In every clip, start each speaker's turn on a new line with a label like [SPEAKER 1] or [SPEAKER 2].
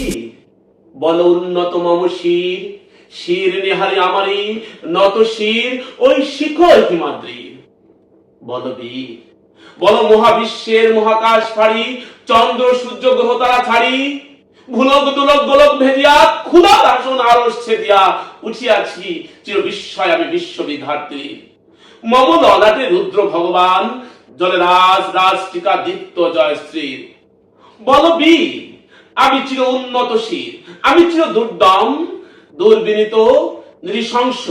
[SPEAKER 1] বীর বল উন্নত মম শির, শির নিহারি আমারি নত শির ওই শিখর হিমাদ্রির। বল বীর বল মহাবিশ্বের মহাকাশ ফাড়ি, চন্দ্র সূর্য গ্রহ তারা ছাড়ি, ভুলক দুলক গোলক ভেদিয়া ক্ষুধা দাসন আরস ছেদিয়া উঠিয়াছি চির বিস্ময় আমি বিশ্ববিধাত্রী। মম ললাটে রুদ্র ভগবান, জলে রাজ রাজ টিকা দীপ্ত জয়শ্রীর। বল বীর আমি চির উন্নত শির, আমি চির দুর্দম দুর্বিনীত নৃশংস,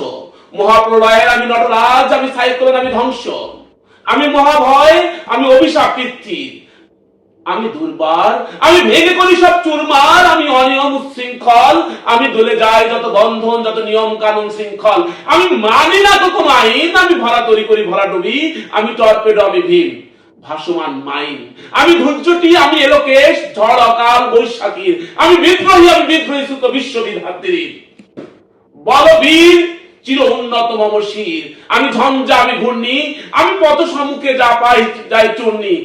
[SPEAKER 1] মহাপ্রলয়ের আমি নটরাজ, আমি সাইক্লোন আমি ধ্বংস, আমি মহাভয়, আমি অভিশাপ পৃথিবীর, আমি দুর্বার, আমি ভেঙে করি সব চুরমার, আমি অনিয়ম উচ্ছৃঙ্খল, আমি দলে যাই যত বন্ধন যত নিয়ম কানুন শৃঙ্খল, আমি মানি না তো কোনো আইন, আমি ভরা তরি করি ভরা ডুবি, আমি টর্পেডো আমি ভীম ভাসমান মাইন, আমি ধৈর্যটি আমি এলোকেশ ঝড় অকাল বৈশাখীর, আমি বিদ্রোহী সুত বিশ্ববিধাত্রীর। বল বীর চির উন্নত মম শির, আমি ঝঞ্ঝা আমি ঘূর্ণি, আমি পথ সম্মুখে যা পাই যাই চূর্ণি,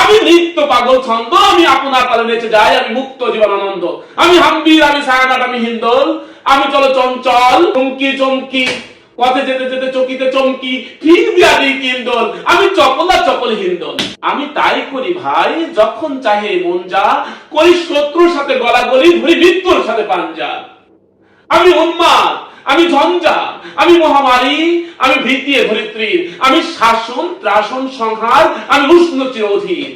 [SPEAKER 1] আমি নিত্য পাগল ছন্দ, আমি আপনার তালে নেচে যাই, আমি মুক্ত জীবন আনন্দ, আমি হাম্বির আমি ছায়ানাট আমি হিন্দোল, আমি চলো চঞ্চল চমকি চমকি পথে যেতে যেতে চকিতে চমকি ঠিক দিয়া দিই কিন্দল, আমি চপলা চপল হিন্দল, আমি তাই করি ভাই যখন চাহে মন যা, করি শত্রুর সাথে গলাগলি ধরি মৃত্যুর সাথে পাঞ্জা, আমি উন্মাদ আমি ঝঞ্ঝা আমি মহামারী, আমি ভীতিয়ে ধরিত্রীর, আমি শাসন ত্রাসন সংহার, আমি উষ্ণ চির অধীর।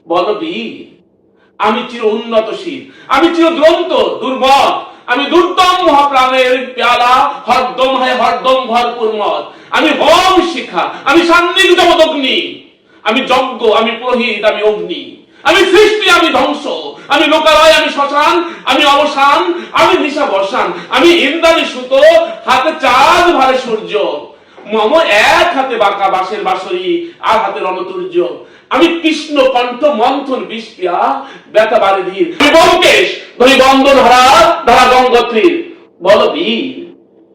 [SPEAKER 1] বল বীর আমি চির উন্নতশীল, আমি চির দ্রন্ত দুর্বল, আমি দুর্দম মহাপ্রাণের পেয়ালা, হরদম হয় হরদম ভরপুর মদ, আমি হোম শিখা আমি সান্নিধ্য অগ্নি, আমি যজ্ঞ আমি পুরোহিত আমি অগ্নি, আমি সৃষ্টি আমি ধ্বংস, আমি লোকালয় আমি শ্মশান, আমি অবসান, আমি নিশা বর্ষান, আমি ইন্দ্রাণী সুতো হাতে চাঁদ ভারে সূর্য, মম এক হাতে বাঁকা বাঁশের বাঁশরি আর হাতে রণতুর্য, আমি কৃষ্ণ কণ্ঠ মন্থন বিষক্রিয়া ব্যথা বাড়ি ধীর, আমি ব্যোমকেশ ধরি বন্ধ ধরা ধরা গঙ্গোত্রীর। বল বীর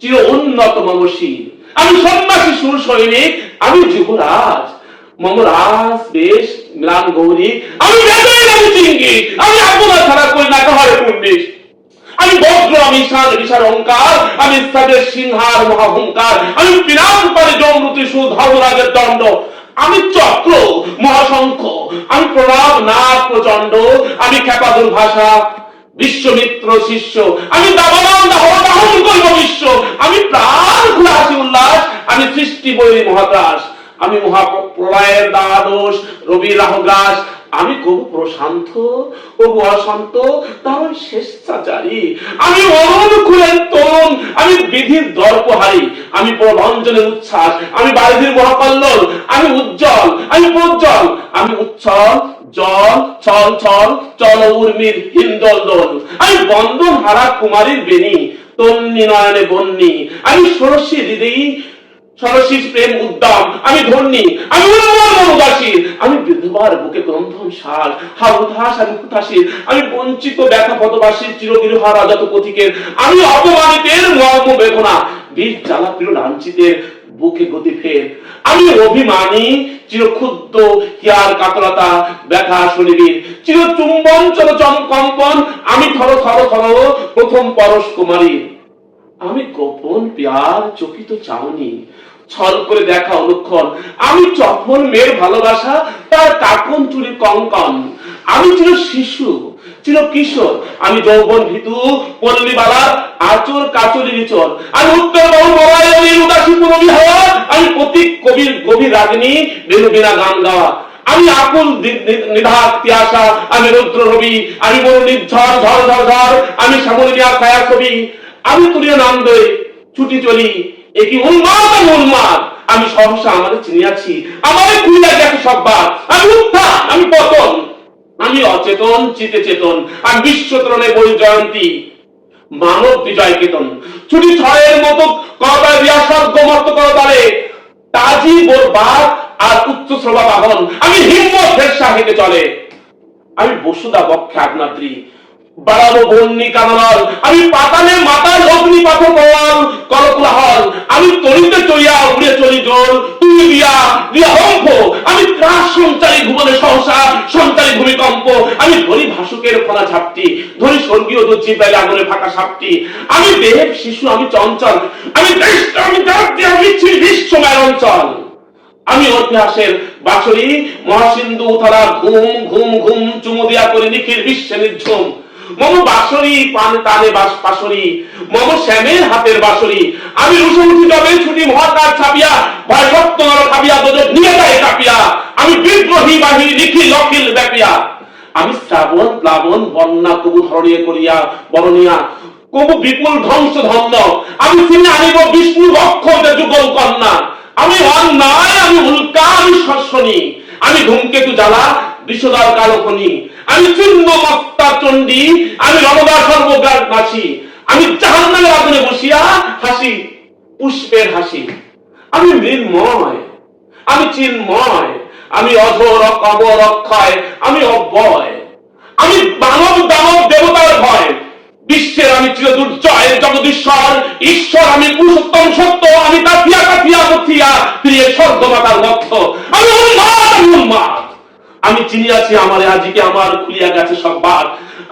[SPEAKER 1] চির উন্নত মম শির, আমি সন্ন্যাসী সুর সৈনিক, আমি যুবরাজ মম রাজ বেশ ম্লান গৌরী, আমি বেদই আমি চিঙ্গি, আমি আপনার ছাড়া করি না কাহারে পুণ্যিস, আমি বজ্র আমি ঈশান ঋষার অহংকার, আমি ইস্তাদের সিংহার মহাহংকার, আমি পিনাক পারে যমরুতি ধর্মরাজের দণ্ড, আমি চক্র মহাশঙ্খ, আমি প্রণব নাগ প্রচন্ড, আমি খ্যাপা দুর্ভাষা বিশ্বমিত্র শিষ্য, আমি দাবানন দাহন করিব বিশ্ব, আমি প্রাণ খুলে হাসি উল্লাস, আমি সৃষ্টি বৈরী মহাত্রাস, আমি মহাপ্রলয়ের দ্বাদশ রবি রাহগ্রাস, আমি কবু প্রশান্ত কবু অশান্ত তার স্বেচ্ছাচারী, আমি অরুণ খুলেন তরুণ, আমি বিধির দর্পহারী, আমি প্রভঞ্জনের উচ্ছ্বাস, আমি বারিধির মহাকল্লোল, আমি উজ্জ্বল আমি প্রজ্জ্বল, আমি উচ্ছল জল ছল ছল চল উর্মির হিন্দল দোল, আমি বন্ধন হারা কুমারীর বেণী তন্নি নয়নে বন্যী, আমি ষোড়শী হৃদয়ী সরসিস প্রেম উদ্দাম, আমি ধর্ণী আমি উদাসী, আমি বিধবার বুকে ক্রন্ধন সার হা উদাস আমি হুতাশীর, আমি বঞ্চিত ব্যথা পদবাসীর চিরবিরহা রাজত পথিকের, আমি অপমানিতের মর্ম বেদনা বীর জ্বালা প্রিয় লাঞ্ছিতের বুকে গতি ফের, আমি অভিমানী চির ক্ষুদ্র হিয়ার কাতরতা ব্যথা শনিবীর, চির চুম্বন চলচন কম্পন, আমি থর থর থর প্রথম পরশ কুমারী, আমি গোপন প্যার চকিত চাউনি ছল করে দেখা অনুক্ষণ, আমি চপল মেয়ের ভালোবাসা তার কাকন চুরির কঙ্কন, আমি চির শিশু চির কিশোর, আমি যৌবন ভীতু পল্লীবালার আচর কাচরি নিচর, আমি উত্তর বহু মরায়ণীর উদাসী পুরবী হওয়া, আমি প্রতীক কবির গভীর রাগিনী বেনু বিনা গান গাওয়া, আমি আকুল নিধাত তিয়াসা, আমি রুদ্র রবি, আমি মরু নির্ঝর ঝড় ঝড় ঝড়, আমি শ্যামলিয়া ছায়া ছবি, আমি তুলিয়া নাম দই ছুটি চলি, একই উন্মাদ আমি উন্মাদ, আমি সহসা আমাদের চিনিয়াছি আমাদের খুঁজে গেছে সববার, আমি উত্থান আমি পতন, আমি অচেতন চিতে চেতন, আমি বিশ্বতরণে বই জয়ন্তী মানব বিজয় কেতন, ছুটি ছয়ের মতো করতাল দিয়া স্বর্গ মর্ত করতালে তাজি বোরবাদ আর উচ্চ শ্রবা বাহন, আমি হিম্মত ভেসা হেঁটে চলে, আমি বসুদা বক্ষে আগ্নাদ্রি বাড়াবো বন্যী কানল, আমি পাতালের মাতাল অগ্নি পাথ কল কলকুলাহল, আমি তরিতে চড়িয়া উড়ে চলি জোর তুই দিয়া দিয়া হম্প, আমি ত্রাস সঞ্চারী ভুবনে সহসা সঞ্চারী ভূমিকম্প, আমি ধরি ভাসুকে কলঙ্কের ফলা ঝাপটি, ধরি স্বর্গীয় দুর্জি পেলে আগুনে ফাঁকা সাপটি। আমি দেব শিশু, আমি চঞ্চল, আমি দেশ, আমি জাতি, আমি বিশ্বময় অঞ্চল। আমি ইতিহাসের বাঁশরি, মহাসিন্ধু উথারা ঘুম ঘুম ঘুম চুমু দিয়া করে নিখিল বিশ্বে নির্ঝুম। মম বাঁশরি পান টানে বাঁশরি, মম শ্যামের হাতের বাঁশরি। আমি রুশে উঠি যাবে ছুটি মহাকাশ ছাপিয়া, ভয় রক্ত নর খাবিয়া দোজক নিয়ে যায় কাঁপিয়া। আমি বিদ্রোহী বাহিনী নিখিল অখিল ব্যাপিয়া। আমি শ্রাবণ প্লাবন বন্যা কবু ধরণীয় করিয়া বরণিয়া, কবু বিপুল ধ্বংস ধন্য। আমি চিনে আনিব বিষ্ণু বক্ষ যুগল কন্যা। আমি অন্যায়, আমি উল্কা, আমি শস্যনি, আমি ধূমকেতু জ্বালা বিষদার কালো খনি। আমি চিহ্ন মত্তা চণ্ডী, আমি রণদা সর্বগ্রাস নাসি। আমি জাহান্নামের আগুনে বসিয়া হাসি পুষ্পের হাসি। আমি মৃন্ময়, আমি চিন্ময়, আমি অধর কবর অক্ষয়, আমি অব্যয়। আমি মানব দানব দেবতার ভয়, বিশ্বের আমি চির দুর্জয় জগদীশ্বর ঈশ্বর। আমি পুরুষোত্তম সত্য, আমি কাঠিয়া কাঠিয়া মথিয়া প্রিয় স্বর্গমাতার মধ্য। আমি উন্মাদ, আমি উন্মাদ, আমি চিনিয়াছি আমারে আজিকে আমার খুলিয়া গেছে সব বার।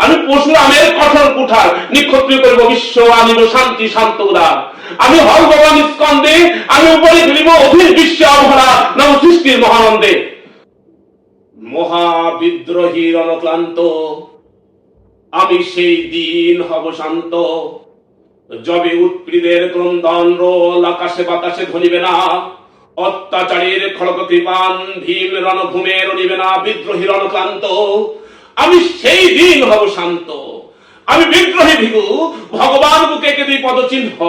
[SPEAKER 1] আমি পরশুরামের কঠোর কুঠার, নিক্ষত্রিয় করব বিশ্ব, আনিব শান্তি শান্ত উদার। আমি হর ভগবান স্কন্দে, আমি উপরে ফেলিব অধীর বিশ্বে অভরা নব সৃষ্টির মহানন্দে। মহাবিদ্রোহী রণক্লান্ত, আমি সেই দিন হব শান্ত। যবে উৎপীড়িতের ক্রন্দন রোল আকাশে বাতাসে ধরিবে না, অত্যাচারীর খড়গ কৃপান ভীম রণভূমে রণিবে না। বিদ্রোহী রণক্লান্ত, আমি সেই দিন হব শান্ত। আমি বিদ্রোহী ভিগু, ভগবান বুকে কে দুই পদচিহ্ন।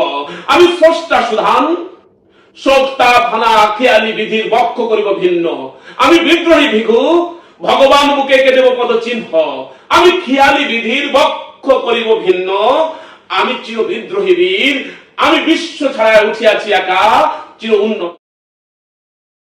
[SPEAKER 1] আমি স্রষ্টা সুধান, শোকতা ফানা খেয়ালি বিধির বক্ষ করিব ভিন্ন। আমি বিদ্রোহী ভিগু, ভগবান বুকে কে দেব পদচিহ্ন। আমি খেয়ালি বিধির বক্ষ করিব ভিন্ন। আমি চির বিদ্রোহী বীর, আমি বিশ্ব ছাড়ায় উঠিয়াছি একা চির উন্নত।